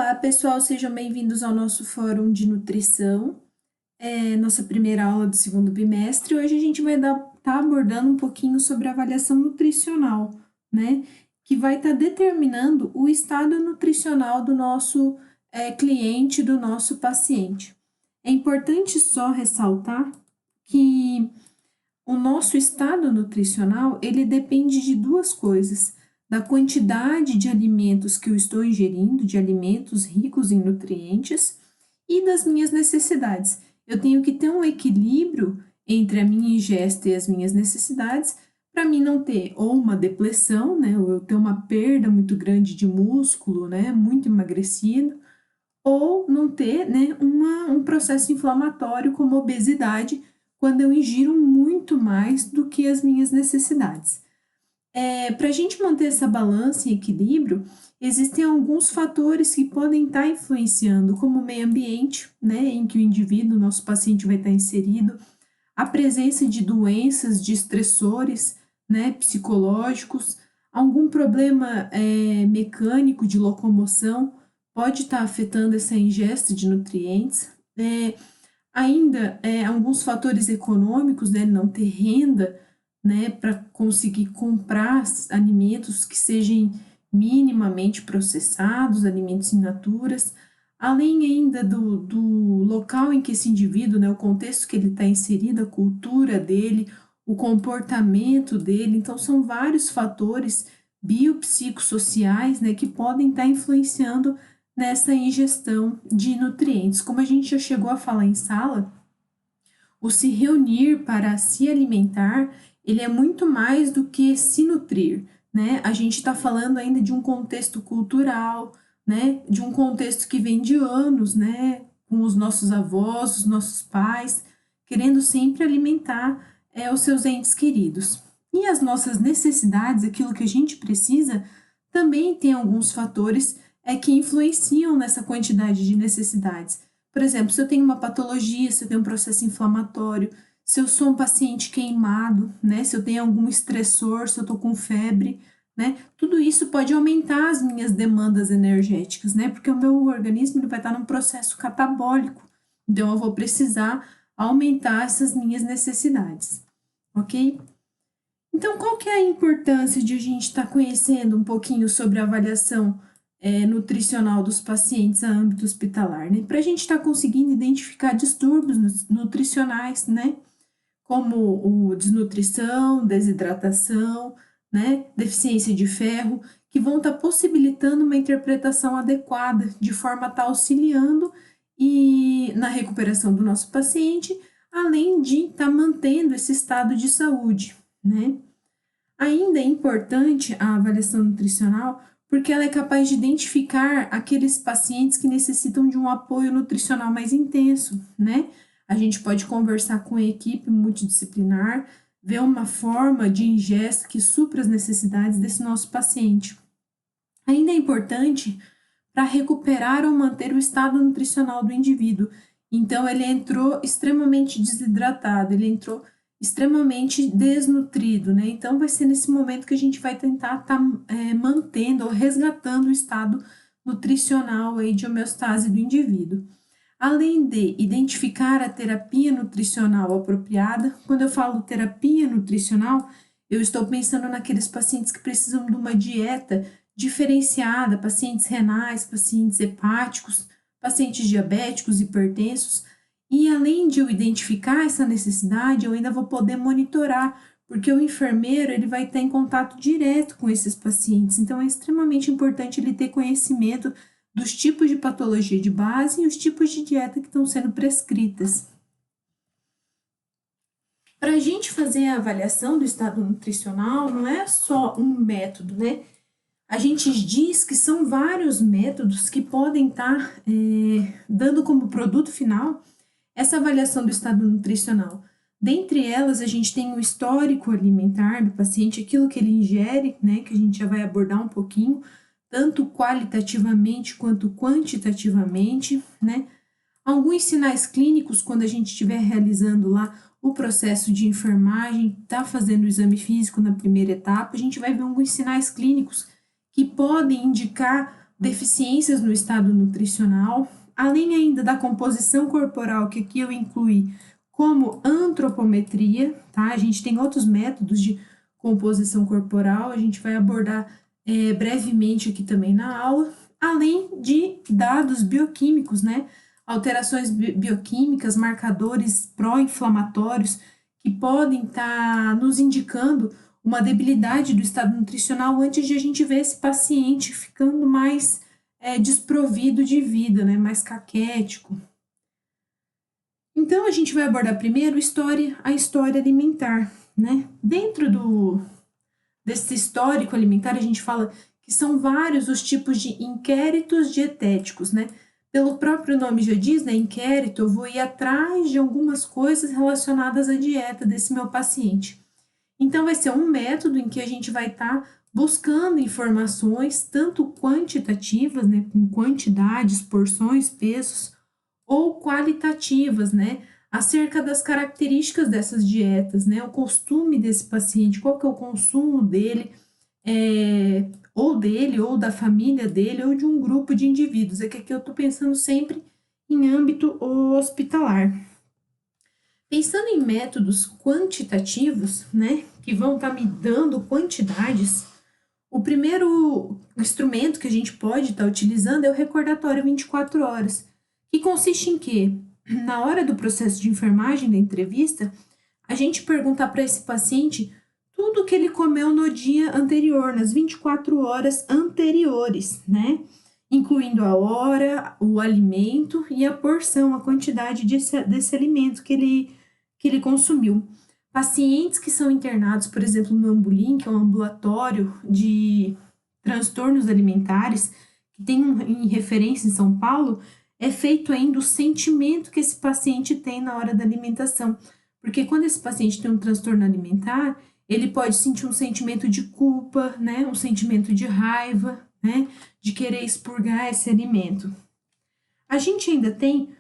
Olá, pessoal, sejam bem-vindos ao nosso Fórum de Nutrição, nossa primeira aula do segundo bimestre. Hoje a gente vai estar abordando um pouquinho sobre a avaliação nutricional, né? Que vai estar determinando o estado nutricional do nosso cliente, do nosso paciente. É importante só ressaltar que o nosso estado nutricional, ele depende de duas coisas: da quantidade de alimentos que eu estou ingerindo, de alimentos ricos em nutrientes, e das minhas necessidades. Eu tenho que ter um equilíbrio entre a minha ingesta e as minhas necessidades, para mim não ter ou uma depressão, né, ou eu ter uma perda muito grande de músculo, né, muito emagrecido, ou não ter, né, um processo inflamatório como obesidade, quando eu ingiro muito mais do que as minhas necessidades. Para a gente manter essa balança e equilíbrio, existem alguns fatores que podem estar influenciando, como o meio ambiente, né, em que o indivíduo, nosso paciente, vai estar inserido, a presença de doenças, de estressores, né, psicológicos, algum problema mecânico de locomoção pode estar afetando essa ingesta de nutrientes. Ainda alguns fatores econômicos, né, não ter renda, né, para conseguir comprar alimentos que sejam minimamente processados, alimentos in naturas, além ainda do local em que esse indivíduo, né, o contexto que ele está inserido, a cultura dele, o comportamento dele. Então, são vários fatores biopsicossociais, né, que podem estar influenciando nessa ingestão de nutrientes. Como a gente já chegou a falar em sala, o se reunir para se alimentar, ele é muito mais do que se nutrir, né? A gente está falando ainda de um contexto cultural, né? De um contexto que vem de anos, né? Com os nossos avós, os nossos pais, querendo sempre alimentar os seus entes queridos. E as nossas necessidades, aquilo que a gente precisa, também tem alguns fatores que influenciam nessa quantidade de necessidades. Por exemplo, se eu tenho uma patologia, se eu tenho um processo inflamatório, se eu sou um paciente queimado, né, se eu tenho algum estressor, se eu estou com febre, né, tudo isso pode aumentar as minhas demandas energéticas, né, porque o meu organismo ele vai estar num processo catabólico, então eu vou precisar aumentar essas minhas necessidades, ok? Então, qual que é a importância de a gente estar conhecendo um pouquinho sobre a avaliação nutricional dos pacientes a âmbito hospitalar, né? Para a gente estar conseguindo identificar distúrbios nutricionais, né? Como desnutrição, desidratação, né? Deficiência de ferro, que vão estar possibilitando uma interpretação adequada, de forma a estar auxiliando e na recuperação do nosso paciente, além de estar mantendo esse estado de saúde, né? Ainda é importante a avaliação nutricional porque ela é capaz de identificar aqueles pacientes que necessitam de um apoio nutricional mais intenso, né? A gente pode conversar com a equipe multidisciplinar, ver uma forma de ingesta que supra as necessidades desse nosso paciente. Ainda é importante para recuperar ou manter o estado nutricional do indivíduo. Então, ele entrou extremamente desidratado, ele entrou extremamente desnutrido, né? Então, vai ser nesse momento que a gente vai tentar estar mantendo ou resgatando o estado nutricional aí de homeostase do indivíduo. Além de identificar a terapia nutricional apropriada, quando eu falo terapia nutricional, eu estou pensando naqueles pacientes que precisam de uma dieta diferenciada, pacientes renais, pacientes hepáticos, pacientes diabéticos, hipertensos. E além de eu identificar essa necessidade, eu ainda vou poder monitorar, porque o enfermeiro ele vai estar em contato direto com esses pacientes. Então, é extremamente importante ele ter conhecimento dos tipos de patologia de base e os tipos de dieta que estão sendo prescritas. Para a gente fazer a avaliação do estado nutricional, não é só um método, né? A gente diz que são vários métodos que podem estar dando como produto final essa avaliação do estado nutricional. Dentre elas, a gente tem o histórico alimentar do paciente, aquilo que ele ingere, né, que a gente já vai abordar um pouquinho, tanto qualitativamente quanto quantitativamente, né? Alguns sinais clínicos, quando a gente estiver realizando lá o processo de enfermagem, está fazendo o exame físico na primeira etapa, a gente vai ver alguns sinais clínicos que podem indicar deficiências no estado nutricional, além ainda da composição corporal, que aqui eu incluí como antropometria, tá? A gente tem outros métodos de composição corporal, a gente vai abordar brevemente aqui também na aula, além de dados bioquímicos, né? Alterações bioquímicas, marcadores pró-inflamatórios que podem estar nos indicando uma debilidade do estado nutricional antes de a gente ver esse paciente ficando mais desprovido de vida, né? Mais caquético. Então, a gente vai abordar primeiro a história alimentar, né? Dentro desse histórico alimentar, a gente fala que são vários os tipos de inquéritos dietéticos, né? Pelo próprio nome já diz, né? Inquérito, eu vou ir atrás de algumas coisas relacionadas à dieta desse meu paciente. Então, vai ser um método em que a gente vai estar buscando informações, tanto quantitativas, né? Com quantidades, porções, pesos, ou qualitativas, né? Acerca das características dessas dietas, né? O costume desse paciente, qual que é o consumo dele, ou da família dele, ou de um grupo de indivíduos. É que aqui eu estou pensando sempre em âmbito hospitalar. Pensando em métodos quantitativos, né? Que vão estar me dando quantidades, o primeiro instrumento que a gente pode estar utilizando é o recordatório 24 horas, que consiste em que, na hora do processo de enfermagem da entrevista, a gente perguntar para esse paciente tudo que ele comeu no dia anterior, nas 24 horas anteriores, né? Incluindo a hora, o alimento e a porção, a quantidade desse alimento que ele consumiu. Pacientes que são internados, por exemplo, no Ambulim, que é um ambulatório de transtornos alimentares, que tem em referência em São Paulo, é feito ainda o sentimento que esse paciente tem na hora da alimentação. Porque quando esse paciente tem um transtorno alimentar, ele pode sentir um sentimento de culpa, né? Um sentimento de raiva, né? De querer expurgar esse alimento. A gente ainda tem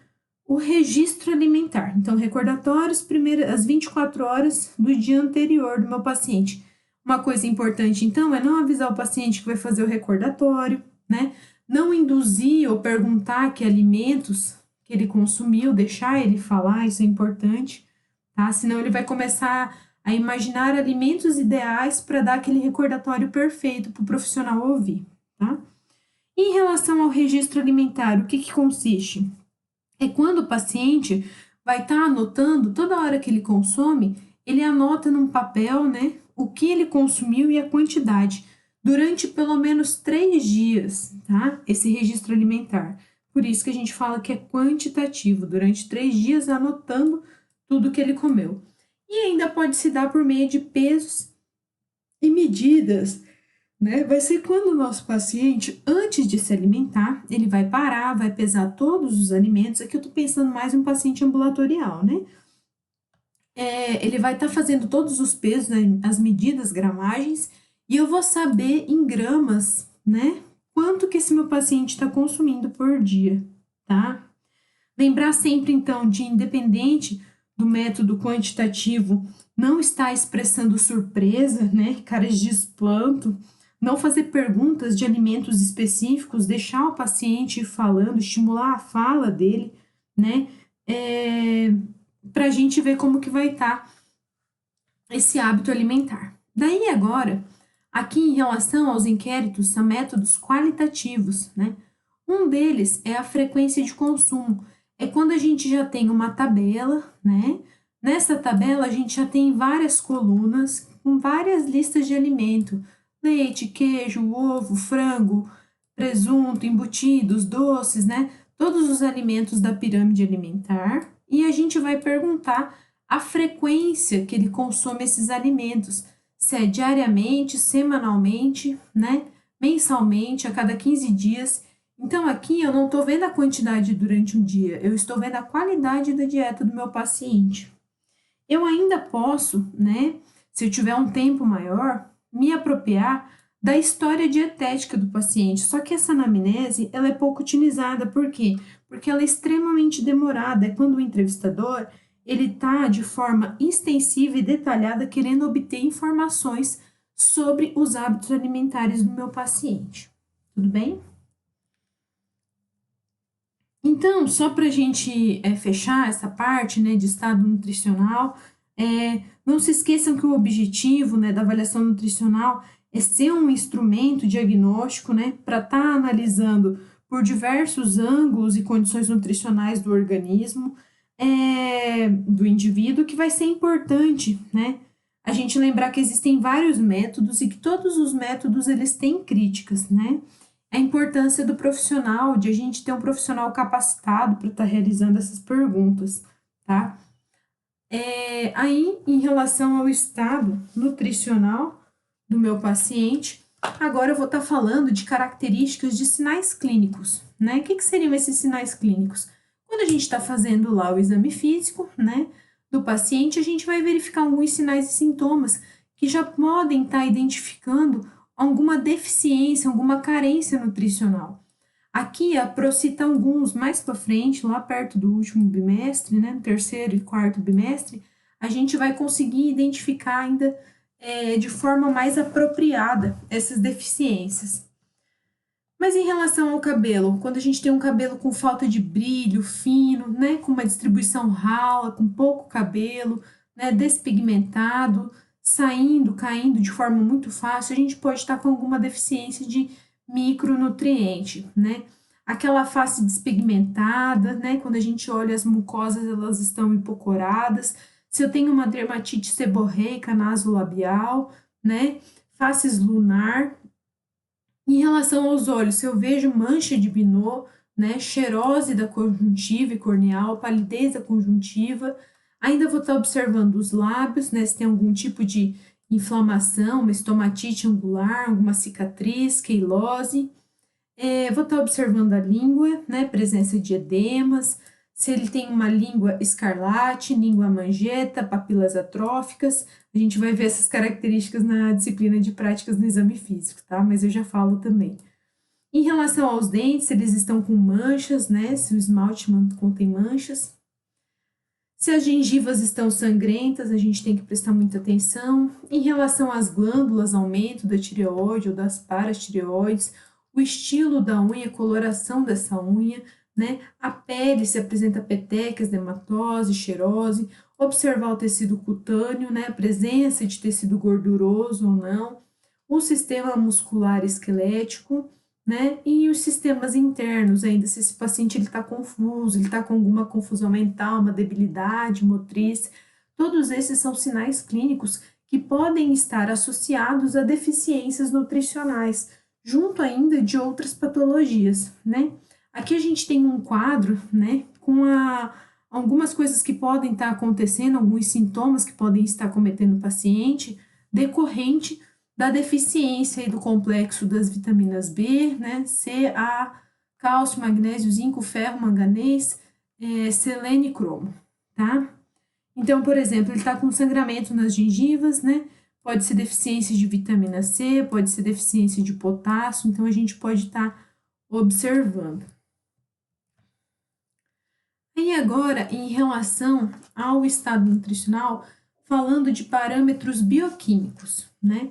o registro alimentar. Então, recordatórios, as 24 horas do dia anterior do meu paciente. Uma coisa importante, então, é não avisar o paciente que vai fazer o recordatório, né? Não induzir ou perguntar que alimentos que ele consumiu, deixar ele falar, isso é importante, tá? Senão ele vai começar a imaginar alimentos ideais para dar aquele recordatório perfeito para o profissional ouvir, tá? Em relação ao registro alimentar, o que consiste? É quando o paciente vai estar anotando toda hora que ele consome, ele anota num papel, né, o que ele consumiu e a quantidade, durante pelo menos 3 dias, tá? Esse registro alimentar. Por isso que a gente fala que é quantitativo, durante 3 dias anotando tudo que ele comeu. E ainda pode se dar por meio de pesos e medidas, né? Vai ser quando o nosso paciente, antes de se alimentar, ele vai parar, vai pesar todos os alimentos. Aqui eu tô pensando mais em um paciente ambulatorial, né? Ele vai estar fazendo todos os pesos, né, as medidas, gramagens, e eu vou saber em gramas, né? Quanto que esse meu paciente está consumindo por dia, tá? Lembrar sempre, então, de independente do método quantitativo, não estar expressando surpresa, né? Caras de espanto, não fazer perguntas de alimentos específicos, deixar o paciente falando, estimular a fala dele, né? Para a gente ver como que vai estar esse hábito alimentar. Daí agora, aqui em relação aos inquéritos, são métodos qualitativos, né? Um deles é a frequência de consumo. É quando a gente já tem uma tabela, né? Nessa tabela a gente já tem várias colunas com várias listas de alimento: leite, queijo, ovo, frango, presunto, embutidos, doces, né? Todos os alimentos da pirâmide alimentar. E a gente vai perguntar a frequência que ele consome esses alimentos, se é diariamente, semanalmente, né? Mensalmente, a cada 15 dias. Então, aqui eu não estou vendo a quantidade durante um dia, eu estou vendo a qualidade da dieta do meu paciente. Eu ainda posso, né, se eu tiver um tempo maior, me apropriar da história dietética do paciente. Só que essa anamnese, ela é pouco utilizada. Por quê? Porque ela é extremamente demorada. É quando o entrevistador, ele está de forma extensiva e detalhada querendo obter informações sobre os hábitos alimentares do meu paciente. Tudo bem? Então, só para a gente fechar essa parte, né, de estado nutricional, não se esqueçam que o objetivo, né, da avaliação nutricional é ser um instrumento diagnóstico, né, para estar analisando por diversos ângulos e condições nutricionais do organismo, do indivíduo, que vai ser importante, né, a gente lembrar que existem vários métodos e que todos os métodos eles têm críticas, né? A importância do profissional, de a gente ter um profissional capacitado para estar realizando essas perguntas, tá? Aí, em relação ao estado nutricional do meu paciente, agora eu vou estar falando de características de sinais clínicos, né? O que seriam esses sinais clínicos? Quando a gente está fazendo lá o exame físico, né, do paciente, a gente vai verificar alguns sinais e sintomas que já podem estar identificando alguma deficiência, alguma carência nutricional. Aqui, a Pro cita alguns mais para frente, lá perto do último bimestre, né, terceiro e quarto bimestre, a gente vai conseguir identificar ainda de forma mais apropriada essas deficiências. Mas em relação ao cabelo, quando a gente tem um cabelo com falta de brilho, fino, né, com uma distribuição rala, com pouco cabelo, né, despigmentado, saindo, caindo de forma muito fácil, a gente pode estar com alguma deficiência de micronutriente, né? Aquela face despigmentada, né, quando a gente olha as mucosas, elas estão hipocoradas. Se eu tenho uma dermatite seborreica nasolabial, né, faces lunar. Em relação aos olhos, se eu vejo mancha de Binot, né, xerose da conjuntiva e corneal, palidez da conjuntiva, ainda vou estar observando os lábios, né, se tem algum tipo de inflamação, uma estomatite angular, alguma cicatriz, queilose. Vou estar observando a língua, né, presença de edemas, se ele tem uma língua escarlate, língua mangeta, papilas atróficas. A gente vai ver essas características na disciplina de práticas no exame físico, tá? Mas eu já falo também. Em relação aos dentes, eles estão com manchas, né? Se o esmalte contém manchas. Se as gengivas estão sangrentas, a gente tem que prestar muita atenção. Em relação às glândulas, aumento da tireoide ou das paratireoides, o estilo da unha, a coloração dessa unha, né? A pele, se apresenta petecas, dermatose, xerose, observar o tecido cutâneo, né? A presença de tecido gorduroso ou não, o sistema muscular esquelético, né? E os sistemas internos ainda, se esse paciente ele está confuso, ele está com alguma confusão mental, uma debilidade motriz, todos esses são sinais clínicos que podem estar associados a deficiências nutricionais, junto ainda de outras patologias, né? Aqui a gente tem um quadro, né, com algumas coisas que podem estar acontecendo, alguns sintomas que podem estar cometendo o paciente, decorrente da deficiência e do complexo das vitaminas B, né, C, A, cálcio, magnésio, zinco, ferro, manganês, selênio e cromo, tá? Então, por exemplo, ele está com sangramento nas gengivas, né? Pode ser deficiência de vitamina C, pode ser deficiência de potássio, então a gente pode estar observando. E agora, em relação ao estado nutricional, falando de parâmetros bioquímicos, né?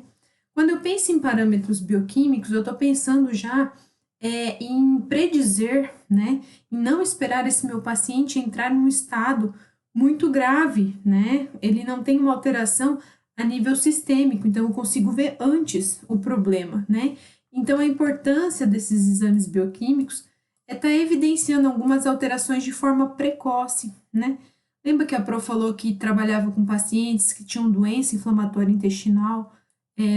Quando eu penso em parâmetros bioquímicos, eu estou pensando já em predizer, né? Em não esperar esse meu paciente entrar num estado muito grave, né? Ele não tem uma alteração a nível sistêmico, então eu consigo ver antes o problema, né? Então a importância desses exames bioquímicos é estar evidenciando algumas alterações de forma precoce, né? Lembra que a Pro falou que trabalhava com pacientes que tinham doença inflamatória intestinal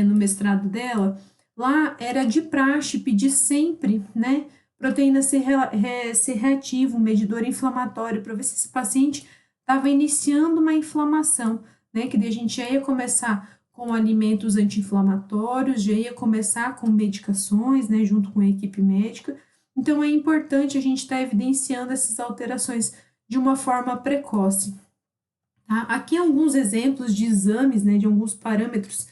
no mestrado dela? Lá era de praxe pedir sempre, né, proteína C, C reativo, um medidor inflamatório, para ver se esse paciente estava iniciando uma inflamação, né, que daí a gente já ia começar com alimentos anti-inflamatórios, já ia começar com medicações, né, junto com a equipe médica. Então, é importante a gente estar evidenciando essas alterações de uma forma precoce. Tá? Aqui alguns exemplos de exames, né, de alguns parâmetros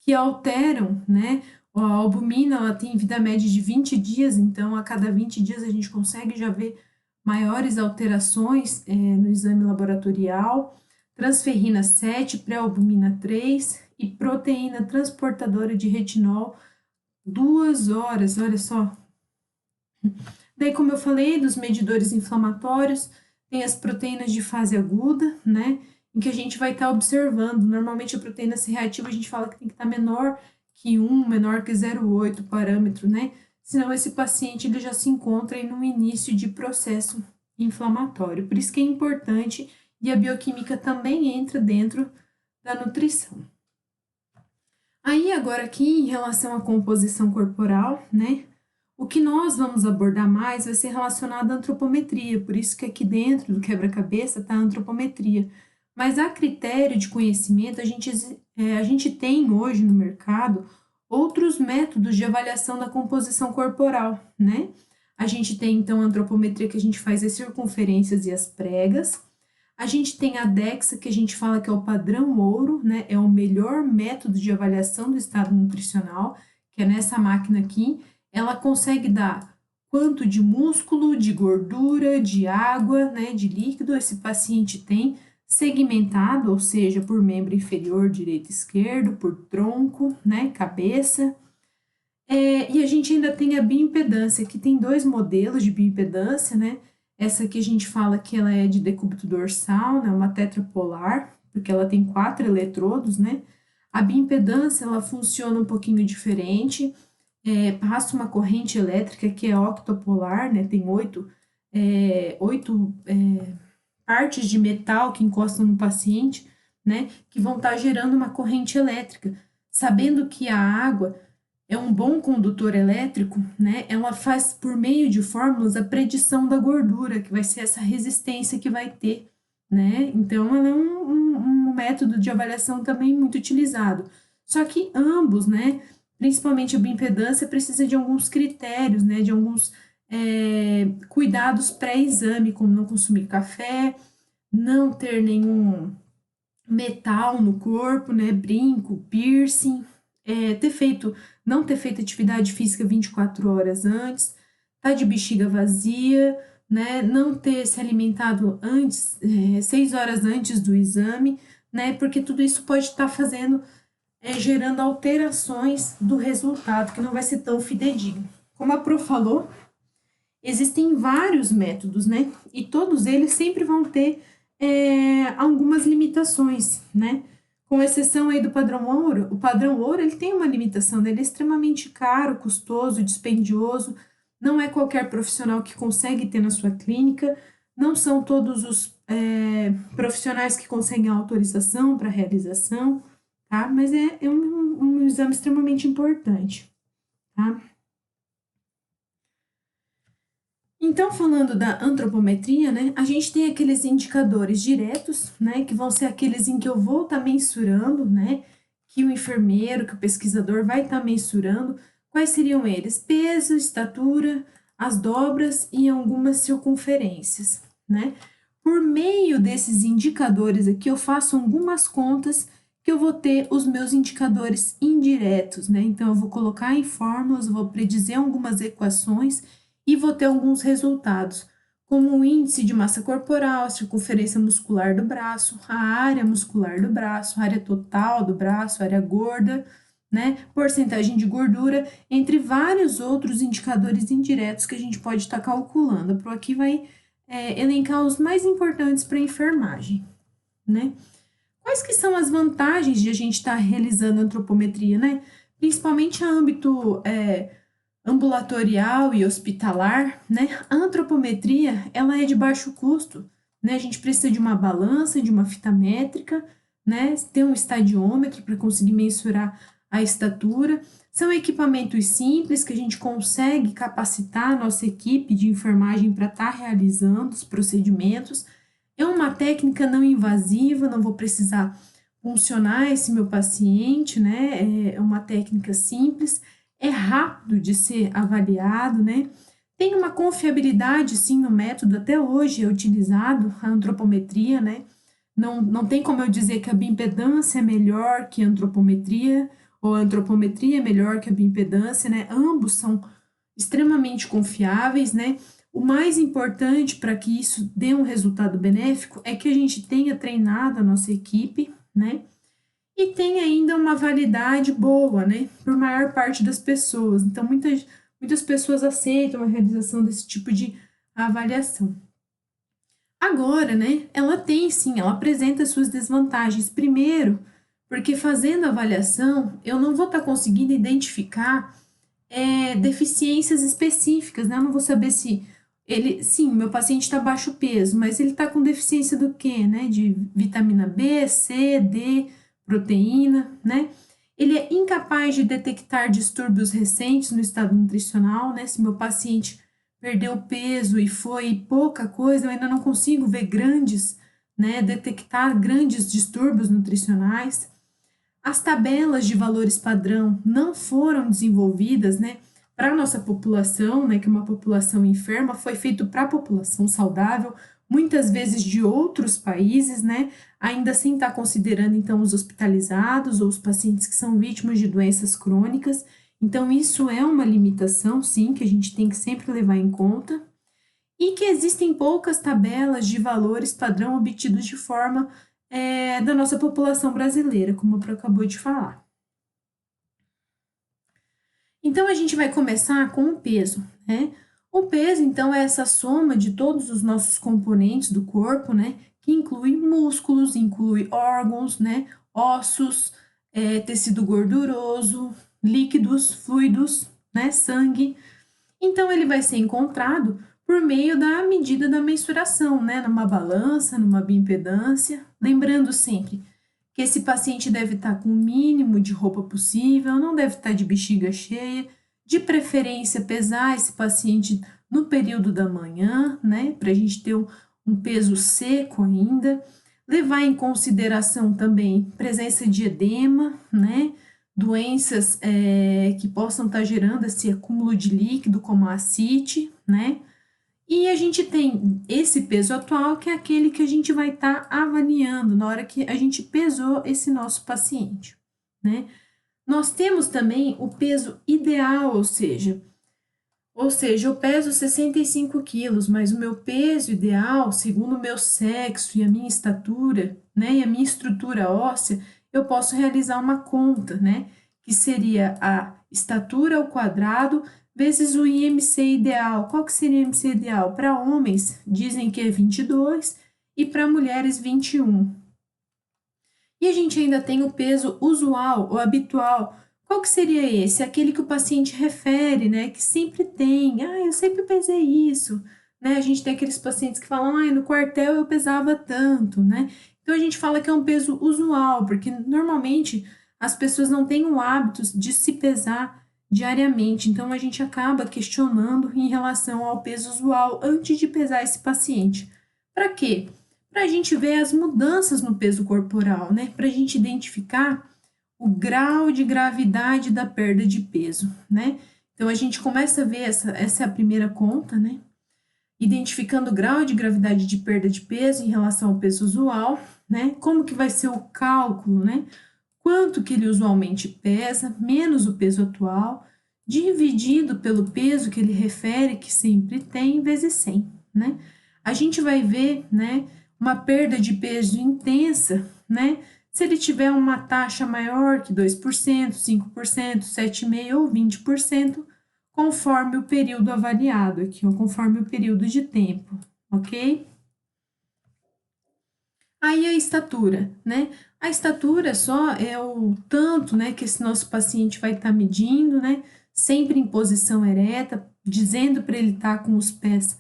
que alteram, né? A albumina, ela tem vida média de 20 dias, então a cada 20 dias a gente consegue já ver maiores alterações no exame laboratorial. Transferrina 7, pré-albumina 3 e proteína transportadora de retinol 2 horas, olha só, Daí, como eu falei, dos medidores inflamatórios, tem as proteínas de fase aguda, né? Em que a gente vai estar observando. Normalmente a proteína C reativa a gente fala que tem que estar menor que 1, menor que 0,8 parâmetro, né? Senão esse paciente ele já se encontra aí no início de processo inflamatório. Por isso que é importante e a bioquímica também entra dentro da nutrição. Aí agora aqui em relação à composição corporal, né? O que nós vamos abordar mais vai ser relacionado à antropometria, por isso que aqui dentro do quebra-cabeça está a antropometria. Mas a critério de conhecimento, a gente tem hoje no mercado outros métodos de avaliação da composição corporal, né? A gente tem então a antropometria que a gente faz as circunferências e as pregas. A gente tem a DEXA, que a gente fala que é o padrão ouro, né? É o melhor método de avaliação do estado nutricional, que é nessa máquina aqui. Ela consegue dar quanto de músculo, de gordura, de água, né, de líquido esse paciente tem, segmentado, ou seja, por membro inferior, direito e esquerdo, por tronco, né, cabeça. E a gente ainda tem a bioimpedância, que tem dois modelos de bioimpedância, né? Essa aqui a gente fala que ela é de decúbito dorsal, né, uma tetrapolar, porque ela tem 4 eletrodos, né? A bioimpedância, ela funciona um pouquinho diferente, passa uma corrente elétrica que é octopolar, né? Tem oito partes de metal que encostam no paciente, né? Que vão estar gerando uma corrente elétrica. Sabendo que a água é um bom condutor elétrico, né? Ela faz, por meio de fórmulas, a predição da gordura, que vai ser essa resistência que vai ter, né? Então, ela é um método de avaliação também muito utilizado. Só que ambos, né? Principalmente a bioimpedância, precisa de alguns critérios, né? De alguns cuidados pré-exame, como não consumir café, não ter nenhum metal no corpo, né? Brinco, piercing, não ter feito atividade física 24 horas antes, tá de bexiga vazia, né? Não ter se alimentado antes, 6 horas antes do exame, né? Porque tudo isso pode estar gerando alterações do resultado, que não vai ser tão fidedigno. Como a Pro falou, existem vários métodos, né? E todos eles sempre vão ter algumas limitações, né? Com exceção aí do padrão ouro, o padrão ouro ele tem uma limitação, né? Ele é extremamente caro, custoso, dispendioso, não é qualquer profissional que consegue ter na sua clínica, não são todos os profissionais que conseguem a autorização para realização, tá? Mas é um exame extremamente importante, tá? Então, falando da antropometria, né, a gente tem aqueles indicadores diretos, né, que vão ser aqueles em que eu vou estar mensurando, né, que o enfermeiro, que o pesquisador vai estar mensurando. Quais seriam eles? Peso, estatura, as dobras e algumas circunferências, né? Por meio desses indicadores aqui, eu faço algumas contas que eu vou ter os meus indicadores indiretos, né? Então, eu vou colocar em fórmulas, vou predizer algumas equações e vou ter alguns resultados, como o índice de massa corporal, a circunferência muscular do braço, a área muscular do braço, a área total do braço, a área gorda, né? Porcentagem de gordura, entre vários outros indicadores indiretos que a gente pode estar calculando. A Pro aqui vai elencar os mais importantes para a enfermagem, né? Quais que são as vantagens de a gente estar realizando antropometria, né? Principalmente a âmbito ambulatorial e hospitalar, né? A antropometria, ela é de baixo custo, né? A gente precisa de uma balança, de uma fita métrica, né? Ter um estadiômetro para conseguir mensurar a estatura. São equipamentos simples que a gente consegue capacitar a nossa equipe de enfermagem para estar realizando os procedimentos. É uma técnica não invasiva, não vou precisar funcionar esse meu paciente, né? É uma técnica simples, é rápido de ser avaliado, né? Tem uma confiabilidade, sim, no método, até hoje é utilizado a antropometria, né? Não tem como eu dizer que a bioimpedância é melhor que a antropometria, ou a antropometria é melhor que a bioimpedância, né? Ambos são extremamente confiáveis, né? O mais importante para que isso dê um resultado benéfico é que a gente tenha treinado a nossa equipe, né? E tem ainda uma validade boa, né? Por maior parte das pessoas. Então, muitas pessoas aceitam a realização desse tipo de avaliação. Agora, né, ela tem sim, ela apresenta suas desvantagens. Primeiro, porque fazendo a avaliação, eu não vou estar conseguindo identificar deficiências específicas, né? Eu não vou saber se ele, sim, meu paciente está baixo peso, mas ele está com deficiência do quê, né? De vitamina B, C, D, proteína, né? Ele é incapaz de detectar distúrbios recentes no estado nutricional, né? Se meu paciente perdeu peso e foi pouca coisa, eu ainda não consigo ver grandes, né? Detectar grandes distúrbios nutricionais. As tabelas de valores padrão não foram desenvolvidas, né, para a nossa população, né, que é uma população enferma, foi feito para a população saudável, muitas vezes de outros países, né, ainda sem estar considerando, então, os hospitalizados ou os pacientes que são vítimas de doenças crônicas. Então, isso é uma limitação, sim, que a gente tem que sempre levar em conta. E que existem poucas tabelas de valores padrão obtidos de forma da nossa população brasileira, como eu acabou de falar. Então, a gente vai começar com o peso, né? O peso, então, é essa soma de todos os nossos componentes do corpo, né? Que inclui músculos, inclui órgãos, né? Ossos, tecido gorduroso, líquidos, fluidos, né? Sangue. Então, ele vai ser encontrado por meio da medida da mensuração, né? Numa balança, numa bioimpedância. Lembrando sempre que esse paciente deve estar com o mínimo de roupa possível, não deve estar de bexiga cheia, de preferência pesar esse paciente no período da manhã, né? Para a gente ter um peso seco ainda. Levar em consideração também presença de edema, né? Doenças que possam estar gerando esse acúmulo de líquido, como a ascite, né? E a gente tem esse peso atual, que é aquele que a gente vai estar avaliando na hora que a gente pesou esse nosso paciente, né? Nós temos também o peso ideal, ou seja, eu peso 65 quilos, mas o meu peso ideal, segundo o meu sexo e a minha estatura, né, e a minha estrutura óssea, eu posso realizar uma conta, né, que seria a estatura ao quadrado vezes o IMC ideal. Qual que seria o IMC ideal? Para homens, dizem que é 22 e para mulheres 21. E a gente ainda tem o peso usual ou habitual. Qual que seria esse? Aquele que o paciente refere, né? Que sempre tem. Ah, eu sempre pesei isso. Né? A gente tem aqueles pacientes que falam, ah, no quartel eu pesava tanto, né? Então a gente fala que é um peso usual, porque normalmente as pessoas não têm o hábito de se pesar diariamente. Então a gente acaba questionando em relação ao peso usual antes de pesar esse paciente. Para quê? Para a gente ver as mudanças no peso corporal, né? Para a gente identificar o grau de gravidade da perda de peso, né? Então a gente começa a ver essa é a primeira conta, né? Identificando o grau de gravidade de perda de peso em relação ao peso usual, né? Como que vai ser o cálculo, né? Quanto que ele usualmente pesa, menos o peso atual, dividido pelo peso que ele refere que sempre tem, vezes 100, né? A gente vai ver, né, uma perda de peso intensa, né? Se ele tiver uma taxa maior que 2%, 5%, 7,5% ou 20%, conforme o período avaliado aqui, ou conforme o período de tempo, ok? Aí a estatura, né? A estatura só é o tanto, né, que esse nosso paciente vai estar medindo, né? Sempre em posição ereta, dizendo para ele estar com os pés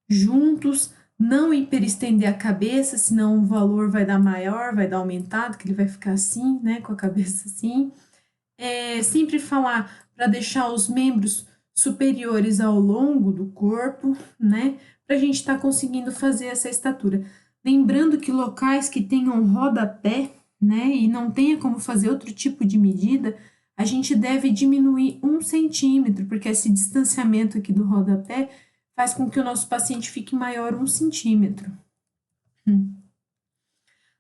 juntos, não hiperestender a cabeça, senão o valor vai dar maior, vai dar aumentado, que ele vai ficar assim, né, com a cabeça assim. Sempre falar para deixar os membros superiores ao longo do corpo, né, para a gente estar conseguindo fazer essa estatura. Lembrando que locais que tenham rodapé, né, e não tenha como fazer outro tipo de medida, a gente deve diminuir 1 centímetro, porque esse distanciamento aqui do rodapé faz com que o nosso paciente fique maior 1 centímetro.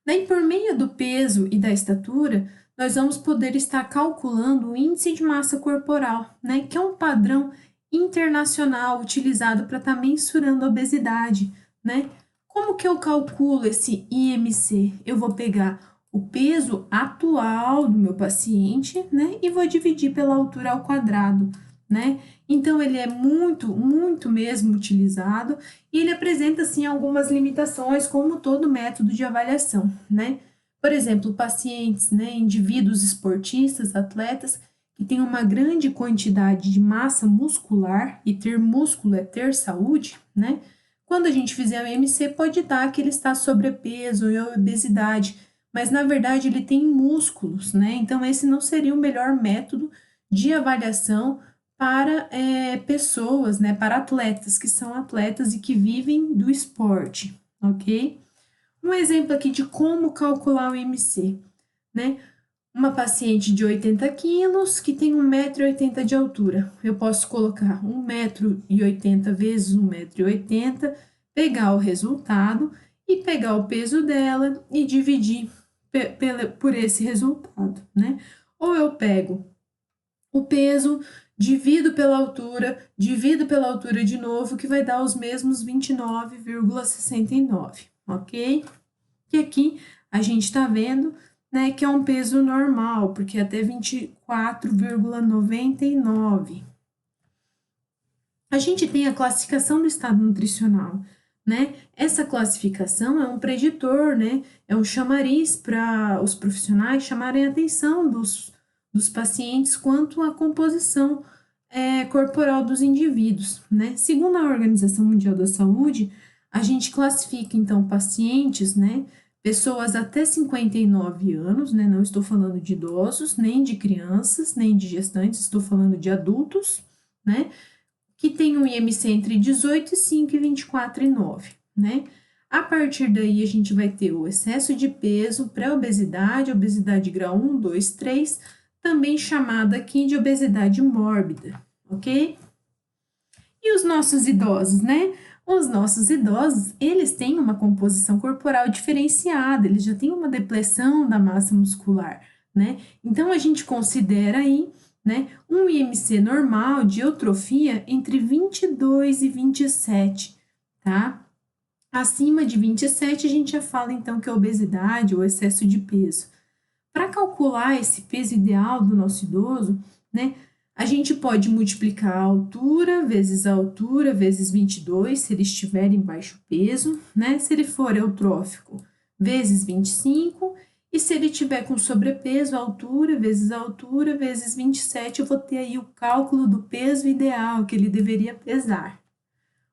Daí, por meio do peso e da estatura, nós vamos poder estar calculando o índice de massa corporal, né, que é um padrão internacional utilizado para estar mensurando a obesidade, né? Como que eu calculo esse IMC? Eu vou pegar o peso atual do meu paciente, né, e vou dividir pela altura ao quadrado. né? Então, ele é muito mesmo utilizado e ele apresenta, assim, algumas limitações, como todo método de avaliação, né? Por exemplo, pacientes, né, indivíduos esportistas, atletas, que têm uma grande quantidade de massa muscular, e ter músculo é ter saúde, né? Quando a gente fizer o MC, pode dar que ele está sobrepeso ou obesidade, mas na verdade ele tem músculos, né? Então, esse não seria o melhor método de avaliação para pessoas, né? Para atletas que são atletas e que vivem do esporte, ok? Um exemplo aqui de como calcular o IMC, né? Uma paciente de 80 quilos que tem 1,80 m de altura. Eu posso colocar 1,80 m vezes 1,80 m, pegar o resultado e pegar o peso dela e dividir por esse resultado, né? Ou eu pego o peso, divido pela altura de novo, que vai dar os mesmos 29,69, ok? E aqui a gente está vendo, né, que é um peso normal, porque é até 24,99. A gente tem a classificação do estado nutricional, né? Essa classificação é um preditor, né? É um chamariz para os profissionais chamarem a atenção dos pacientes quanto à composição corporal dos indivíduos, né? Segundo a Organização Mundial da Saúde, a gente classifica, então, pacientes, né? Pessoas até 59 anos, né? Não estou falando de idosos, nem de crianças, nem de gestantes, estou falando de adultos, né? Que tem um IMC entre 18,5 e 24,9, né? A partir daí, a gente vai ter o excesso de peso, pré-obesidade, obesidade grau 1, 2, 3, também chamada aqui de obesidade mórbida, ok? E os nossos idosos, né? Os nossos idosos, eles têm uma composição corporal diferenciada, eles já têm uma depressão da massa muscular, né? Então, a gente considera aí, né, um IMC normal de eutrofia entre 22 e 27, tá? Acima de 27, a gente já fala, então, que é obesidade ou excesso de peso. Para calcular esse peso ideal do nosso idoso, né, a gente pode multiplicar a altura vezes 22, se ele estiver em baixo peso, né? Se ele for eutrófico, vezes 25, e se ele tiver com sobrepeso, altura vezes 27, eu vou ter aí o cálculo do peso ideal que ele deveria pesar,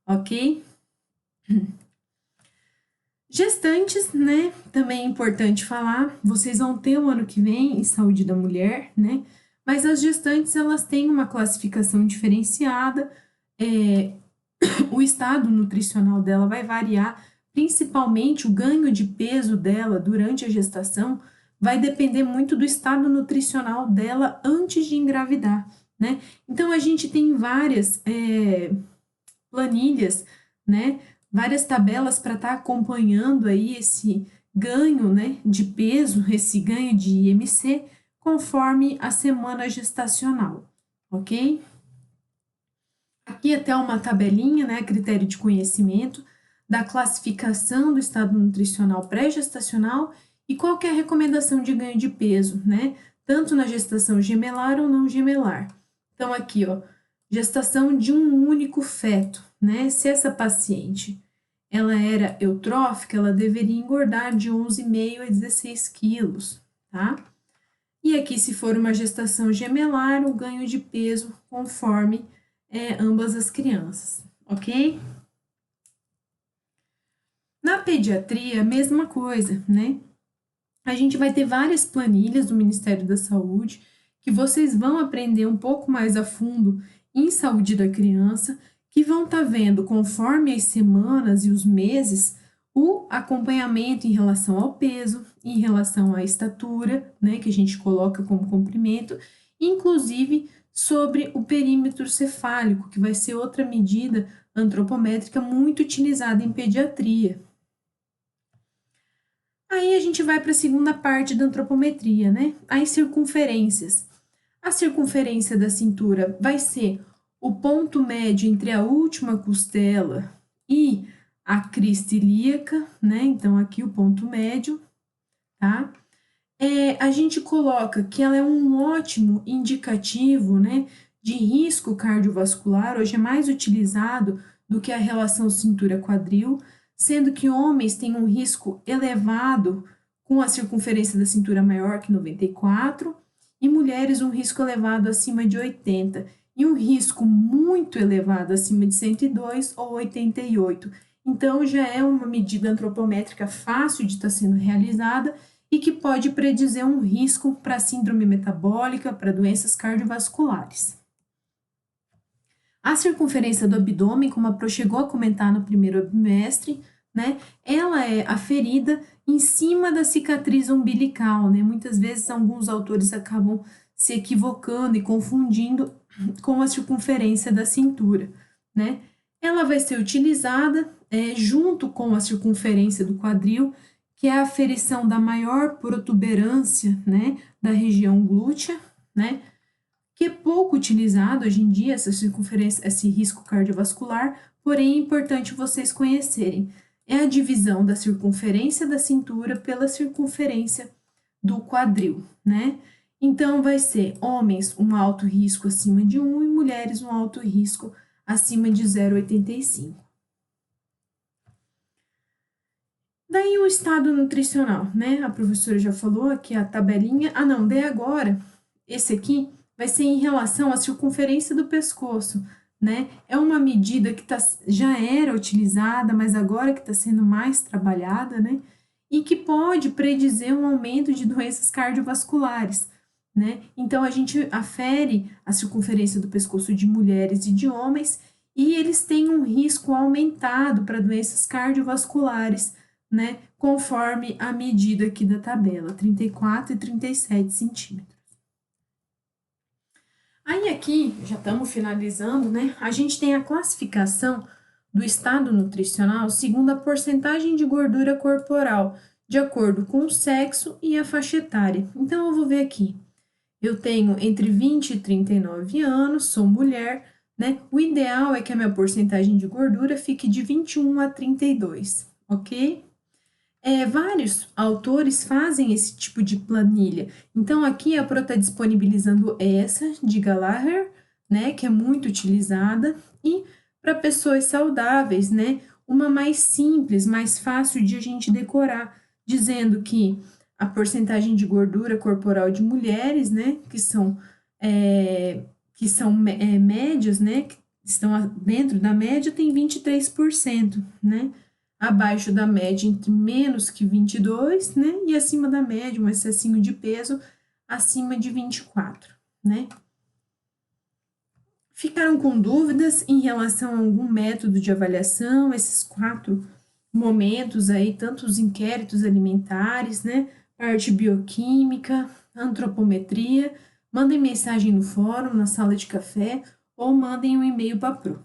ok? Gestantes, né? Também é importante falar, vocês vão ter o ano que vem em saúde da mulher, né? Mas as gestantes, elas têm uma classificação diferenciada, o estado nutricional dela vai variar, principalmente o ganho de peso dela durante a gestação vai depender muito do estado nutricional dela antes de engravidar, né? Então, a gente tem várias planilhas, né? Várias tabelas para estar acompanhando aí esse ganho, né, de peso, esse ganho de IMC, conforme a semana gestacional, ok? Aqui até uma tabelinha, né, critério de conhecimento, da classificação do estado nutricional pré-gestacional e qual que é a recomendação de ganho de peso, né, tanto na gestação gemelar ou não gemelar. Então, aqui, ó, gestação de um único feto, né, se essa paciente ela era eutrófica, ela deveria engordar de 11,5 a 16 quilos, tá? E aqui, se for uma gestação gemelar, o ganho de peso conforme ambas as crianças, ok? Na pediatria, a mesma coisa, né? A gente vai ter várias planilhas do Ministério da Saúde que vocês vão aprender um pouco mais a fundo em saúde da criança, que vão estar vendo, conforme as semanas e os meses, o acompanhamento em relação ao peso, em relação à estatura, né, que a gente coloca como comprimento, inclusive sobre o perímetro cefálico, que vai ser outra medida antropométrica muito utilizada em pediatria. Aí a gente vai para a segunda parte da antropometria, né? As circunferências. A circunferência da cintura vai ser o ponto médio entre a última costela e a crista ilíaca, né? Então, aqui o ponto médio, tá? A gente coloca que ela é um ótimo indicativo, né, de risco cardiovascular hoje é mais utilizado do que a relação cintura-quadril, sendo que homens têm um risco elevado com a circunferência da cintura maior que 94 e mulheres um risco elevado acima de 80 e um risco muito elevado acima de 102 ou 88. Então, já é uma medida antropométrica fácil de estar sendo realizada e que pode predizer um risco para síndrome metabólica, para doenças cardiovasculares. A circunferência do abdômen, como a Pro chegou a comentar no primeiro bimestre, né, ela é aferida em cima da cicatriz umbilical, né? Muitas vezes alguns autores acabam se equivocando e confundindo com a circunferência da cintura, né? Ela vai ser utilizada junto com a circunferência do quadril, que é a aferição da maior protuberância, né, da região glútea, né? Que é pouco utilizado hoje em dia, essa circunferência, esse risco cardiovascular, porém é importante vocês conhecerem. É a divisão da circunferência da cintura pela circunferência do quadril, né? Então, vai ser homens um alto risco acima de 1 e mulheres um alto risco acima de 0,85. Daí o estado nutricional, né? A professora já falou aqui a tabelinha. Ah, não, daí agora, esse aqui vai ser em relação à circunferência do pescoço, né? É uma medida que já era utilizada, mas agora que está sendo mais trabalhada, né? E que pode predizer um aumento de doenças cardiovasculares, né? Então, a gente afere a circunferência do pescoço de mulheres e de homens e eles têm um risco aumentado para doenças cardiovasculares, né? Conforme a medida aqui da tabela, 34 e 37 centímetros. Aí aqui, já estamos finalizando, né? A gente tem a classificação do estado nutricional segundo a porcentagem de gordura corporal, de acordo com o sexo e a faixa etária. Então, eu vou ver aqui. Eu tenho entre 20 e 39 anos, sou mulher, né? O ideal é que a minha porcentagem de gordura fique de 21 a 32, ok? Vários autores fazem esse tipo de planilha. Então, aqui a Pro está disponibilizando essa de Gallagher, né, que é muito utilizada, e para pessoas saudáveis, né, uma mais simples, mais fácil de a gente decorar, dizendo que a porcentagem de gordura corporal de mulheres, né, que são médias, né, que estão dentro da média, tem 23%, né? Abaixo da média entre menos que 22, né? E acima da média, um excessinho de peso, acima de 24, né? Ficaram com dúvidas em relação a algum método de avaliação, esses 4 momentos aí, tanto os inquéritos alimentares, né? Parte bioquímica, antropometria, mandem mensagem no fórum, na sala de café, ou mandem um e-mail para a Pro.